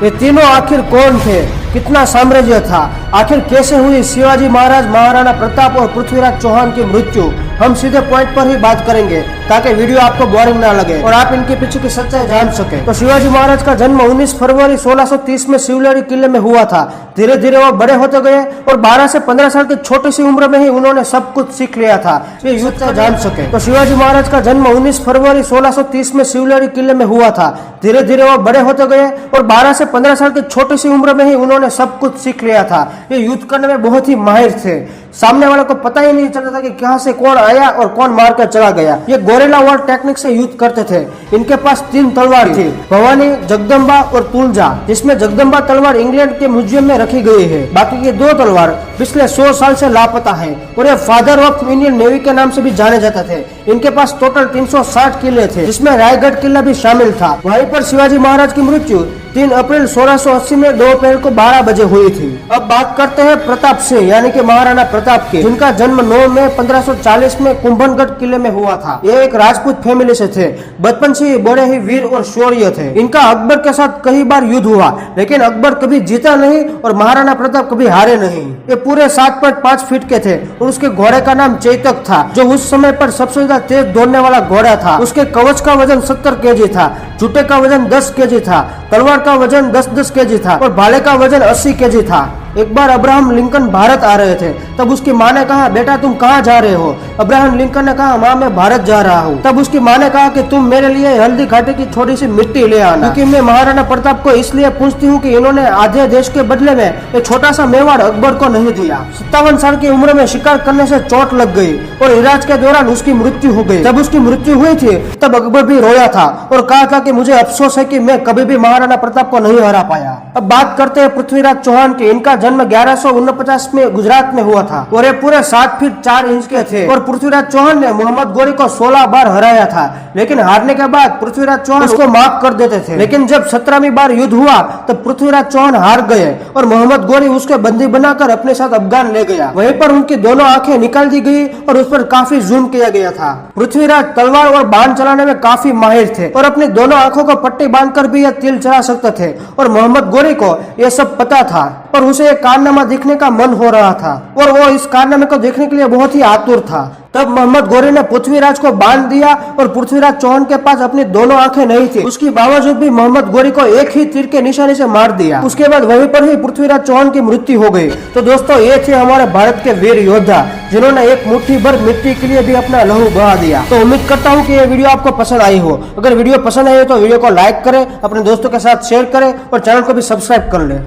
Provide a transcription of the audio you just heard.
ये तीनों आखिर कौन थे, कितना साम्राज्य था, आखिर कैसे हुई शिवाजी महाराज, महाराणा प्रताप और पृथ्वीराज चौहान की मृत्यु। हम सीधे पॉइंट पर ही बात करेंगे ताकि वीडियो आपको बोरिंग ना लगे और आप इनके पीछे की सच्चाई जान सके। तो शिवाजी महाराज का जन्म 19 फरवरी 1630 में शिवलहरी किले में हुआ था। धीरे धीरे वो बड़े होते गए और 12 से 15 साल की छोटी सी उम्र में ही उन्होंने सब कुछ सीख लिया था, ये युद्ध से जान सके। तो शिवाजी महाराज का जन्म 19 फरवरी 1630 में शिवलहरी किले में हुआ था। धीरे धीरे वो बड़े होते गए और 12 से 15 साल की छोटी सी उम्र में ही उन्होंने सब कुछ सीख लिया था। ये युद्ध करने में बहुत ही माहिर थे। सामने वाले को पता ही नहीं चलता था कि कहां से कौन आया और कौन मार कर चला गया। ये गोरेला वॉर टेक्निक से युद्ध करते थे। इनके पास 3 तलवार थी, भवानी, जगदम्बा और तुलजा, जिसमें जगदम्बा तलवार इंग्लैंड के म्यूजियम में रखी गई है। बाकी की 2 तलवार पिछले 100 साल से लापता है और ये फादर ऑफ इंडियन नेवी के नाम से भी जाने जाते थे। इनके पास टोटल 360 किले थे, जिसमें रायगढ़ किला भी शामिल था। वहीं पर शिवाजी महाराज की मृत्यु 3 अप्रैल 1680 में दोपहर को 12 बजे हुई थी। अब बात करते हैं प्रताप सिंह यानी कि महाराणा प्रताप के, जिनका जन्म 9 मई 1540 में कुंभलगढ़ किले में हुआ था। ये एक राजपूत फैमिली से थे। बचपन से ही बड़े ही वीर और शौर्य थे। इनका अकबर के साथ कई बार युद्ध हुआ, लेकिन अकबर कभी जीता नहीं और महाराणा प्रताप कभी हारे नहीं। ये पूरे 7.5 फीट के थे और उसके घोड़े का नाम चेतक था, जो उस समय पर सबसे ज्यादा तेज दौड़ने वाला घोड़ा था। उसके कवच का वजन 70 केजी था, जूते का वजन 10 केजी था, तलवार का वजन 10-10 केजी था और भाले का वजन 80 केजी था। एक बार अब्राहम लिंकन भारत आ रहे थे, तब उसकी माँ ने कहा, बेटा तुम कहाँ जा रहे हो? अब्राहम लिंकन ने कहा, माँ मैं भारत जा रहा हूँ। तब उसकी माँ ने कहा कि तुम मेरे लिए हल्दी घाटी की थोड़ी सी मिट्टी ले आना, क्योंकि मैं महाराणा प्रताप को इसलिए पूछती हूँ कि इन्होंने आधे देश के बदले में एक छोटा सा मेवाड़ अकबर को नहीं दिया। 57 साल की उम्र में शिकार करने से चोट लग गई और इलाज के दौरान उसकी मृत्यु हो गई। जब उसकी मृत्यु हुई थी तब अकबर भी रोया था और कहा था कि मुझे अफसोस है कि मैं कभी भी महाराणा प्रताप को नहीं हरा पाया। अब बात करते हैं पृथ्वीराज चौहान की। इनका जन्म 1149 में गुजरात में हुआ था और ये पूरे 7 फीट 4 इंच के थे और पृथ्वीराज चौहान ने मोहम्मद गोरी को 16 बार हराया था, लेकिन हारने के बाद पृथ्वीराज चौहान उसको माफ कर देते थे। लेकिन जब 17वीं बार युद्ध हुआ तब पृथ्वीराज चौहान हार गए और मोहम्मद गोरी उसके बंदी बनाकर अपने साथ अफगान ले गया। वहीं पर उनकी दोनों आंखें निकाल दी गई और उस पर काफी जुल्म किया गया था। पृथ्वीराज तलवार और बाण चलाने में काफी माहिर थे और अपनी दोनों आंखों को पट्टी बांधकर भी यह तीर चला सकते थे और मोहम्मद गोरी को यह सब पता था और उसे एक कारनामा देखने का मन हो रहा था और वो इस कारनामे को देखने के लिए बहुत ही आतुर था। तब मोहम्मद गोरी ने पृथ्वीराज को बांध दिया और पृथ्वीराज चौहान के पास अपनी दोनों आंखें नहीं थी, उसके बावजूद भी मोहम्मद गोरी को एक ही तीर के निशाने से मार दिया। उसके बाद वहीं पर ही पृथ्वीराज चौहान की मृत्यु हो गई। तो दोस्तों ये थे हमारे भारत के वीर योद्धा, जिन्होंने एक मुट्ठी भर मिट्टी के लिए भी अपना लहू बहा दिया। तो उम्मीद करता हूँ कि ये वीडियो आपको पसंद आई हो। अगर वीडियो पसंद आई हो तो वीडियो को लाइक करें, अपने दोस्तों के साथ शेयर करें और चैनल को भी सब्सक्राइब कर लें।